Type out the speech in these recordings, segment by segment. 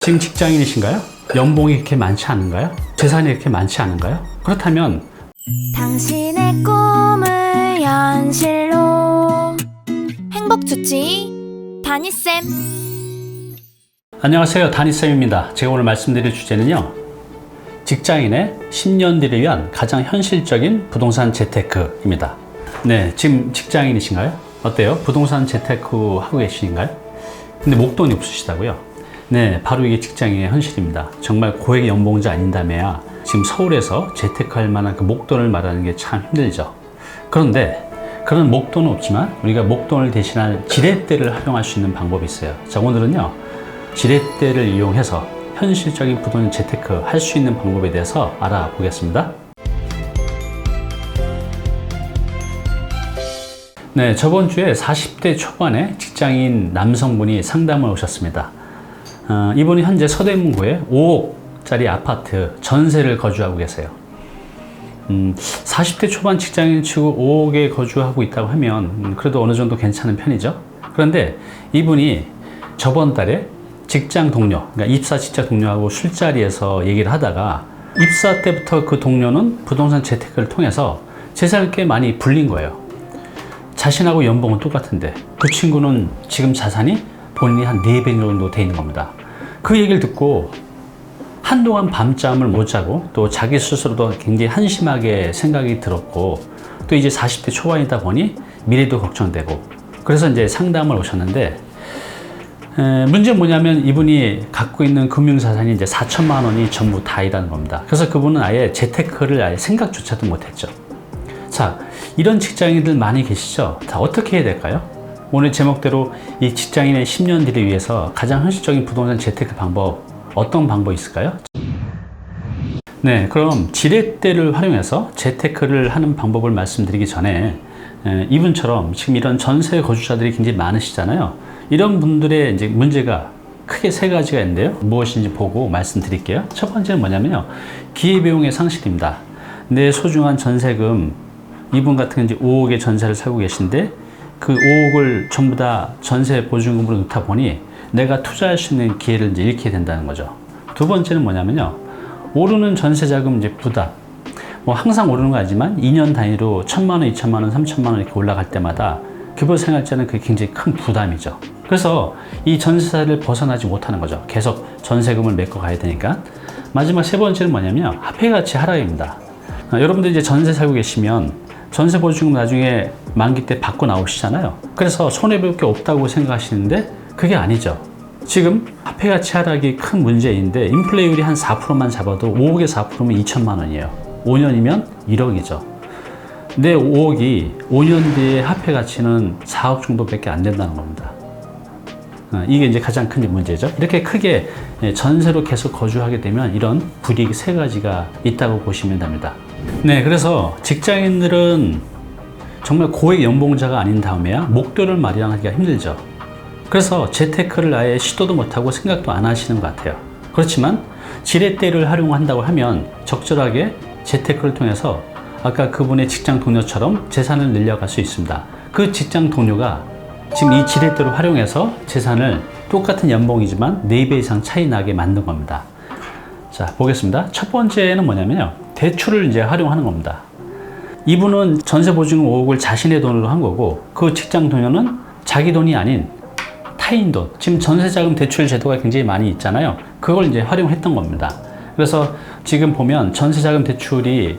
지금 직장인이신가요? 연봉이 그렇게 많지 않은가요? 재산이 그렇게 많지 않은가요? 그렇다면 당신의 꿈을 현실로 행복주치 다니쌤. 안녕하세요, 다니쌤입니다. 제가 오늘 말씀드릴 주제는요, 직장인의 10년 뒤를 위한 가장 현실적인 부동산 재테크입니다. 네, 지금 직장인이신가요? 어때요? 부동산 재테크 하고 계신가요? 근데 목돈이 없으시다고요? 네, 바로 이게 직장인의 현실입니다. 정말 고액 연봉자 아닌다며야 지금 서울에서 재테크할 만한 그 목돈을 말하는 게 참 힘들죠. 그런데 그런 목돈은 없지만 우리가 목돈을 대신할 지렛대를 활용할 수 있는 방법이 있어요. 자, 오늘은요, 지렛대를 이용해서 현실적인 부동산 재테크 할 수 있는 방법에 대해서 알아보겠습니다. 네, 저번 주에 40대 초반의 직장인 남성분이 상담을 오셨습니다. 이분이 현재 서대문구에 5억짜리 아파트 전세를 거주하고 계세요. 40대 초반 직장인 치고 5억에 거주하고 있다고 하면 그래도 어느 정도 괜찮은 편이죠. 그런데 이분이 저번 달에 직장 동료, 그러니까 입사 직장 동료하고 술자리에서 얘기를 하다가 입사 때부터 그 동료는 부동산 재테크를 통해서 재산을 꽤 많이 불린 거예요. 자신하고 연봉은 똑같은데 그 친구는 지금 자산이 본인이 한 4배 정도 돼 있는 겁니다. 그 얘기를 듣고 한동안 밤잠을 못 자고 또 자기 스스로도 굉장히 한심하게 생각이 들었고 또 이제 40대 초반이다 보니 미래도 걱정되고 그래서 이제 상담을 오셨는데 문제는 뭐냐면 이분이 갖고 있는 금융자산이 이제 4천만 원이 전부 다이라는 겁니다. 그래서 그분은 아예 재테크를 아예 생각조차도 못했죠. 자, 이런 직장인들 많이 계시죠? 자, 어떻게 해야 될까요? 오늘 제목대로 이 직장인의 10년 뒤를 위해서 가장 현실적인 부동산 재테크 방법, 어떤 방법이 있을까요? 네, 그럼 지렛대를 활용해서 재테크를 하는 방법을 말씀드리기 전에 이분처럼 지금 이런 전세 거주자들이 굉장히 많으시잖아요. 이런 분들의 이제 문제가 크게 3가지가 있는데요. 무엇인지 보고 말씀드릴게요. 첫 번째는 뭐냐면요, 기회비용의 상실입니다. 내 소중한 전세금, 이분 같은 이제 5억의 전세를 살고 계신데 그 5억을 전부 다 전세 보증금으로 넣다 보니 내가 투자할 수 있는 기회를 이제 잃게 된다는 거죠. 두 번째는 뭐냐면요, 오르는 전세 자금 이제 부담. 뭐 항상 오르는 거 아니지만 2년 단위로 1,000만 원, 2천만 원, 3천만 원 이렇게 올라갈 때마다 기본생활자는 그게 굉장히 큰 부담이죠. 그래서 이 전세를 벗어나지 못하는 거죠. 계속 전세금을 메꿔 가야 되니까. 마지막 3번째는 뭐냐면요, 화폐 가치 하락입니다. 여러분들 이제 전세 살고 계시면 전세 보증금 나중에 만기 때 받고 나오시잖아요. 그래서 손해볼 게 없다고 생각하시는데 그게 아니죠. 지금 화폐 가치 하락이 큰 문제인데 인플레이율이 한 4%만 잡아도 5억에 4%면 2천만 원이에요. 5년이면 1억이죠. 내 5억이 5년 뒤에 화폐 가치는 4억 정도밖에 안 된다는 겁니다. 이게 이제 가장 큰 문제죠. 이렇게 크게 전세로 계속 거주하게 되면 이런 불이익 3가지가 있다고 보시면 됩니다. 네, 그래서 직장인들은 정말 고액 연봉자가 아닌 다음에야 목돈을 마련하기가 힘들죠. 그래서 재테크를 아예 시도도 못하고 생각도 안 하시는 것 같아요. 그렇지만 지렛대를 활용한다고 하면 적절하게 재테크를 통해서 아까 그분의 직장 동료처럼 재산을 늘려갈 수 있습니다. 그 직장 동료가 지금 이 지렛대를 활용해서 재산을 똑같은 연봉이지만 4배 이상 차이 나게 만든 겁니다. 자, 보겠습니다. 첫 번째는 뭐냐면요, 대출을 이제 활용하는 겁니다. 이분은 전세 보증금 5억을 자신의 돈으로 한 거고 그 직장 동료는 자기 돈이 아닌 타인 돈, 지금 전세자금 대출 제도가 굉장히 많이 있잖아요. 그걸 이제 활용했던 겁니다. 그래서 지금 보면 전세자금 대출이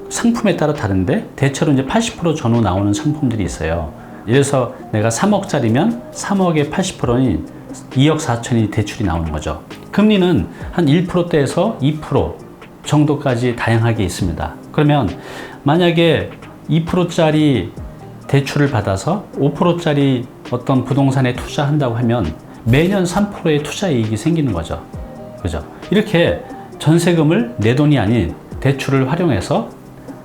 상품에 따라 다른데 대체로 이제 80% 전후 나오는 상품들이 있어요. 예를 들어서 내가 3억짜리면 3억의 80%인 2억 4천이 대출이 나오는 거죠. 금리는 한 1%대에서 2% 정도까지 다양하게 있습니다. 그러면 만약에 2%짜리 대출을 받아서 5%짜리 어떤 부동산에 투자한다고 하면 매년 3%의 투자 이익이 생기는 거죠. 그죠? 이렇게 전세금을 내 돈이 아닌 대출을 활용해서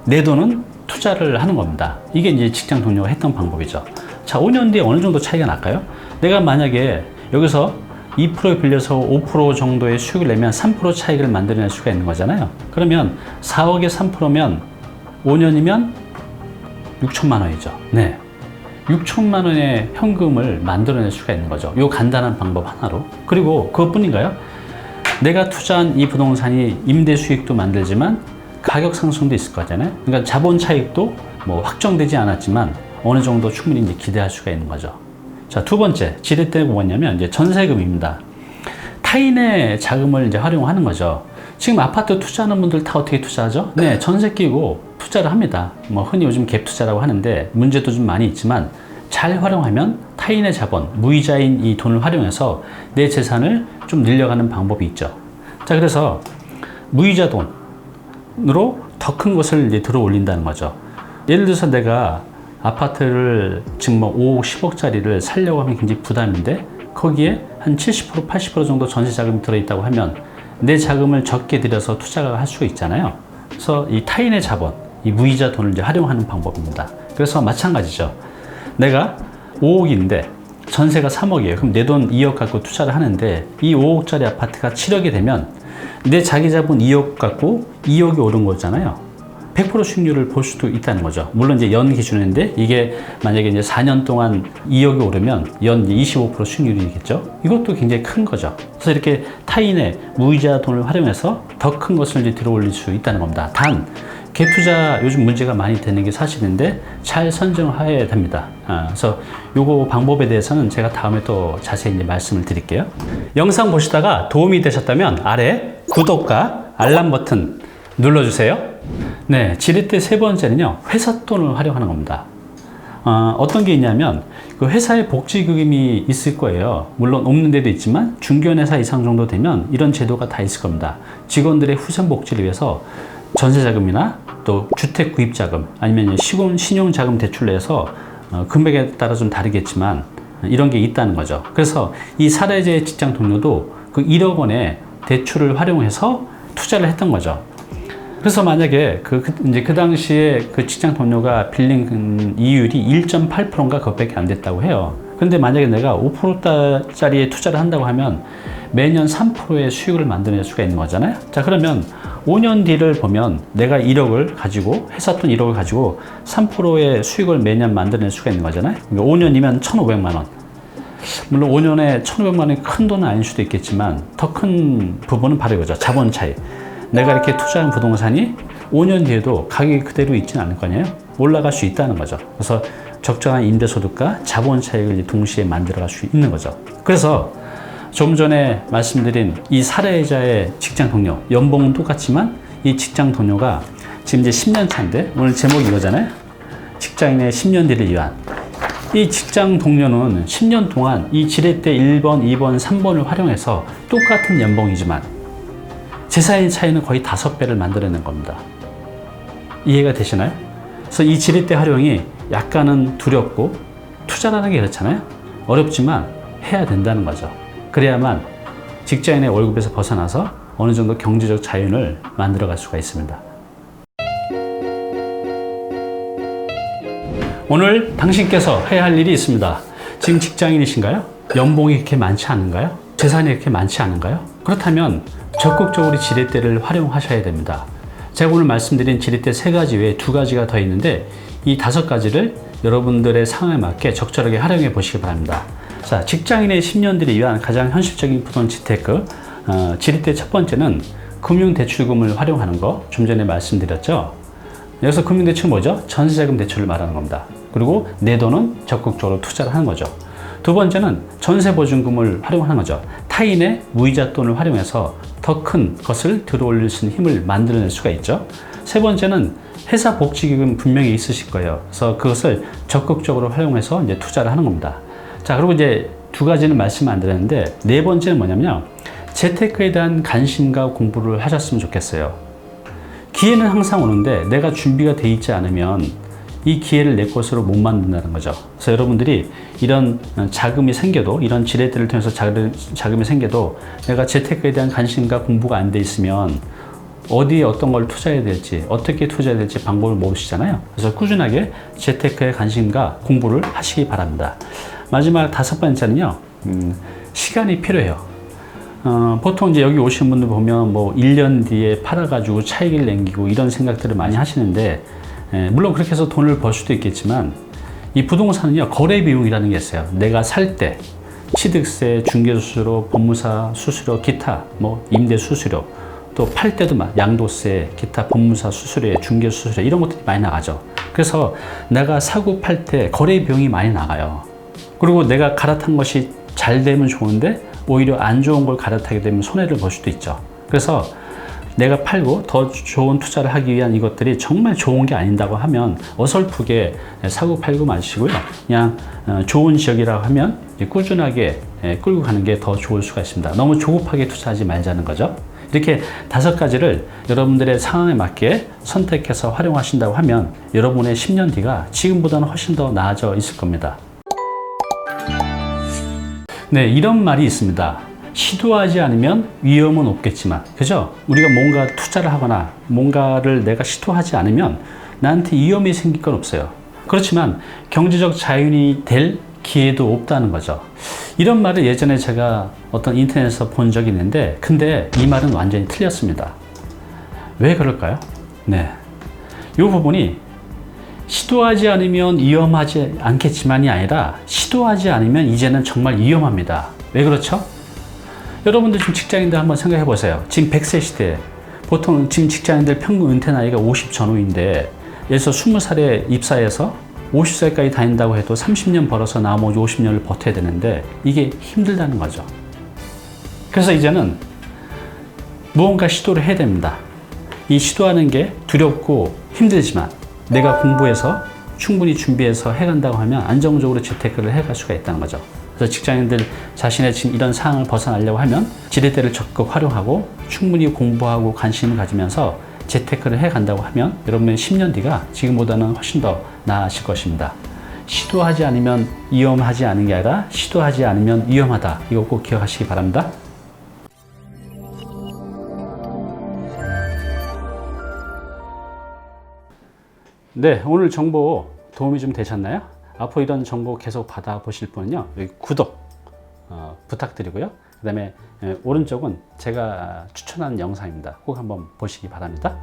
내 돈은 투자를 하는 겁니다. 이게 이제 직장 동료가 했던 방법이죠. 자, 5년 뒤에 어느 정도 차이가 날까요? 내가 만약에 여기서 2% 빌려서 5% 정도의 수익을 내면 3% 차익을 만들어낼 수가 있는 거잖아요. 그러면 4억에 3%면 5년이면 6천만 원이죠. 네. 6천만 원의 현금을 만들어낼 수가 있는 거죠. 이 간단한 방법 하나로. 그리고 그것뿐인가요? 내가 투자한 이 부동산이 임대 수익도 만들지만 가격 상승도 있을 거잖아요. 그러니까 자본 차익도 뭐 확정되지 않았지만 어느 정도 충분히 이제 기대할 수가 있는 거죠. 자, 두 번째 지렛대가 뭐냐면 이제 전세금입니다. 타인의 자금을 이제 활용하는 거죠. 지금 아파트 투자하는 분들 다 어떻게 투자하죠? 네, 전세 끼고 투자를 합니다. 뭐 흔히 요즘 갭 투자라고 하는데 문제도 좀 많이 있지만 잘 활용하면 타인의 자본, 무이자인 이 돈을 활용해서 내 재산을 좀 늘려가는 방법이 있죠. 자, 그래서 무이자 돈으로 더 큰 것을 이제 들어 올린다는 거죠. 예를 들어서 내가 아파트를 지금 뭐 5억, 10억짜리를 살려고 하면 굉장히 부담인데 거기에 한 70%, 80% 정도 전세 자금이 들어있다고 하면 내 자금을 적게 들여서 투자를 할 수가 있잖아요. 그래서 이 타인의 자본, 이 무이자 돈을 이제 활용하는 방법입니다. 그래서 마찬가지죠. 내가 5억인데 전세가 3억이에요. 그럼 내 돈 2억 갖고 투자를 하는데 이 5억짜리 아파트가 7억이 되면 내 자기 자본 2억 갖고 2억이 오른 거잖아요. 100% 수익률을 볼 수도 있다는 거죠. 물론 이제 연 기준인데 이게 만약에 이제 4년 동안 2억이 오르면 연 25% 수익률이겠죠. 이것도 굉장히 큰 거죠. 그래서 이렇게 타인의 무이자 돈을 활용해서 더 큰 것을 이제 들어 올릴 수 있다는 겁니다. 단 갭 투자 요즘 문제가 많이 되는 게 사실인데 잘 선정해야 됩니다. 그래서 요거 방법에 대해서는 제가 다음에 또 자세히 이제 말씀을 드릴게요. 영상 보시다가 도움이 되셨다면 아래 구독과 알람 버튼 눌러주세요. 네, 지렛대 세 번째는요, 회사 돈을 활용하는 겁니다. 어떤 게 있냐면 그 회사에 복지금이 있을 거예요. 물론 없는 데도 있지만 중견회사 이상 정도 되면 이런 제도가 다 있을 겁니다. 직원들의 후생 복지를 위해서 전세자금이나 또 주택 구입자금 아니면 시공 신용자금 대출로 해서 금액에 따라 좀 다르겠지만 이런 게 있다는 거죠. 그래서 이 사례자의 직장 동료도 그 1억 원의 대출을 활용해서 투자를 했던 거죠. 그래서 만약에 이제 그 당시에 그 직장 동료가 빌린 이율이 1.8%인가 그것밖에 안 됐다고 해요. 근데 만약에 내가 5%짜리에 투자를 한다고 하면 매년 3%의 수익을 만들어낼 수가 있는 거잖아요. 자, 그러면 5년 뒤를 보면 내가 1억을 가지고 회사 돈 1억을 가지고 3%의 수익을 매년 만들어낼 수가 있는 거잖아요. 그러니까 5년이면 1,500만 원. 물론 5년에 1,500만 원이 큰 돈은 아닐 수도 있겠지만 더 큰 부분은 바로 이거죠. 자본 차이. 내가 이렇게 투자한 부동산이 5년 뒤에도 가격이 그대로 있지는 않을 거 아니에요? 올라갈 수 있다는 거죠. 그래서 적정한 임대소득과 자본 차익을 동시에 만들어갈 수 있는 거죠. 그래서 좀 전에 말씀드린 이 사례자의 직장 동료, 연봉은 똑같지만 이 직장 동료가 지금 이제 10년 차인데 오늘 제목이 이거잖아요. 직장인의 10년 뒤를 위한. 이 직장 동료는 10년 동안 이 지렛대 1번, 2번, 3번을 활용해서 똑같은 연봉이지만 재산의 차이는 거의 5배를 만들어낸 겁니다. 이해가 되시나요? 그래서 이 지렛대 활용이 약간은 두렵고 투자라는 게 그렇잖아요. 어렵지만 해야 된다는 거죠. 그래야만 직장인의 월급에서 벗어나서 어느 정도 경제적 자유를 만들어갈 수가 있습니다. 오늘 당신께서 해야 할 일이 있습니다. 지금 직장인이신가요? 연봉이 그렇게 많지 않은가요? 재산이 그렇게 많지 않은가요? 그렇다면 적극적으로 지렛대를 활용하셔야 됩니다. 제가 오늘 말씀드린 지렛대 3가지 외에 2가지가 더 있는데 이 5가지를 여러분들의 상황에 맞게 적절하게 활용해 보시기 바랍니다. 자, 직장인의 10년 뒤를 위한 가장 현실적인 부동 재테크 지렛대 첫 번째는 금융대출금을 활용하는 거 좀 전에 말씀드렸죠. 여기서 금융대출 뭐죠? 전세자금 대출을 말하는 겁니다. 그리고 내 돈은 적극적으로 투자를 하는 거죠. 두 번째는 전세보증금을 활용하는 거죠. 타인의 무이자 돈을 활용해서 더 큰 것을 들어올릴 수 있는 힘을 만들어낼 수가 있죠. 세 번째는 회사 복지기금 분명히 있으실 거예요. 그래서 그것을 적극적으로 활용해서 이제 투자를 하는 겁니다. 자, 그리고 이제 2가지는 말씀 안 드렸는데 네 번째는 뭐냐면 재테크에 대한 관심과 공부를 하셨으면 좋겠어요. 기회는 항상 오는데 내가 준비가 돼 있지 않으면 이 기회를 내 것으로 못 만든다는 거죠. 그래서 여러분들이 이런 자금이 생겨도 이런 지렛대를 통해서 자금이 생겨도 내가 재테크에 대한 관심과 공부가 안 돼 있으면 어디에 어떤 걸 투자해야 될지 어떻게 투자해야 될지 방법을 모르시잖아요. 그래서 꾸준하게 재테크에 관심과 공부를 하시기 바랍니다. 마지막 5번째는요, 시간이 필요해요. 보통 이제 여기 오신 분들 보면 뭐 1년 뒤에 팔아가지고 차익을 남기고 이런 생각들을 많이 하시는데, 물론 그렇게 해서 돈을 벌 수도 있겠지만 이 부동산은요, 거래 비용이라는 게 있어요. 내가 살 때 취득세, 중개수수료, 법무사 수수료, 기타 뭐 임대 수수료, 또 팔 때도 막 양도세, 기타 법무사 수수료, 중개 수수료 이런 것들이 많이 나가죠. 그래서 내가 사고 팔 때 거래 비용이 많이 나가요. 그리고 내가 갈아탄 것이 잘 되면 좋은데 오히려 안 좋은 걸 갈아타게 되면 손해를 볼 수도 있죠. 그래서 내가 팔고 더 좋은 투자를 하기 위한 이것들이 정말 좋은 게 아닌다고 하면 어설프게 사고 팔고 마시고요. 그냥 좋은 지역이라고 하면 꾸준하게 끌고 가는 게 더 좋을 수가 있습니다. 너무 조급하게 투자하지 말자는 거죠. 이렇게 5가지를 여러분들의 상황에 맞게 선택해서 활용하신다고 하면 여러분의 10년 뒤가 지금보다는 훨씬 더 나아져 있을 겁니다. 네, 이런 말이 있습니다. 시도하지 않으면 위험은 없겠지만, 그죠? 우리가 뭔가 투자를 하거나 뭔가를 내가 시도하지 않으면 나한테 위험이 생길 건 없어요. 그렇지만 경제적 자유인이 될 기회도 없다는 거죠. 이런 말을 예전에 제가 어떤 인터넷에서 본 적이 있는데, 근데 이 말은 완전히 틀렸습니다. 왜 그럴까요? 네, 이 부분이 시도하지 않으면 위험하지 않겠지만이 아니라 시도하지 않으면 이제는 정말 위험합니다. 왜 그렇죠? 여러분들 지금 직장인들 한번 생각해 보세요. 지금 100세 시대, 보통 지금 직장인들 평균 은퇴 나이가 50 전후인데, 예를 들어서 20살에 입사해서 50살까지 다닌다고 해도 30년 벌어서 나머지 50년을 버텨야 되는데 이게 힘들다는 거죠. 그래서 이제는 무언가 시도를 해야 됩니다. 이 시도하는 게 두렵고 힘들지만 내가 공부해서 충분히 준비해서 해간다고 하면 안정적으로 재테크를 해갈 수가 있다는 거죠. 그래서 직장인들 자신의 지금 이런 상황을 벗어나려고 하면 지렛대를 적극 활용하고 충분히 공부하고 관심을 가지면서 재테크를 해간다고 하면 여러분의 10년 뒤가 지금보다는 훨씬 더 나아질 것입니다. 시도하지 않으면 위험하지 않은 게 아니라 시도하지 않으면 위험하다. 이거 꼭 기억하시기 바랍니다. 네, 오늘 정보 도움이 좀 되셨나요? 앞으로 이런 정보 계속 받아보실 분은요, 여기 구독 부탁드리고요. 그 다음에 오른쪽은 제가 추천하는 영상입니다. 꼭 한번 보시기 바랍니다.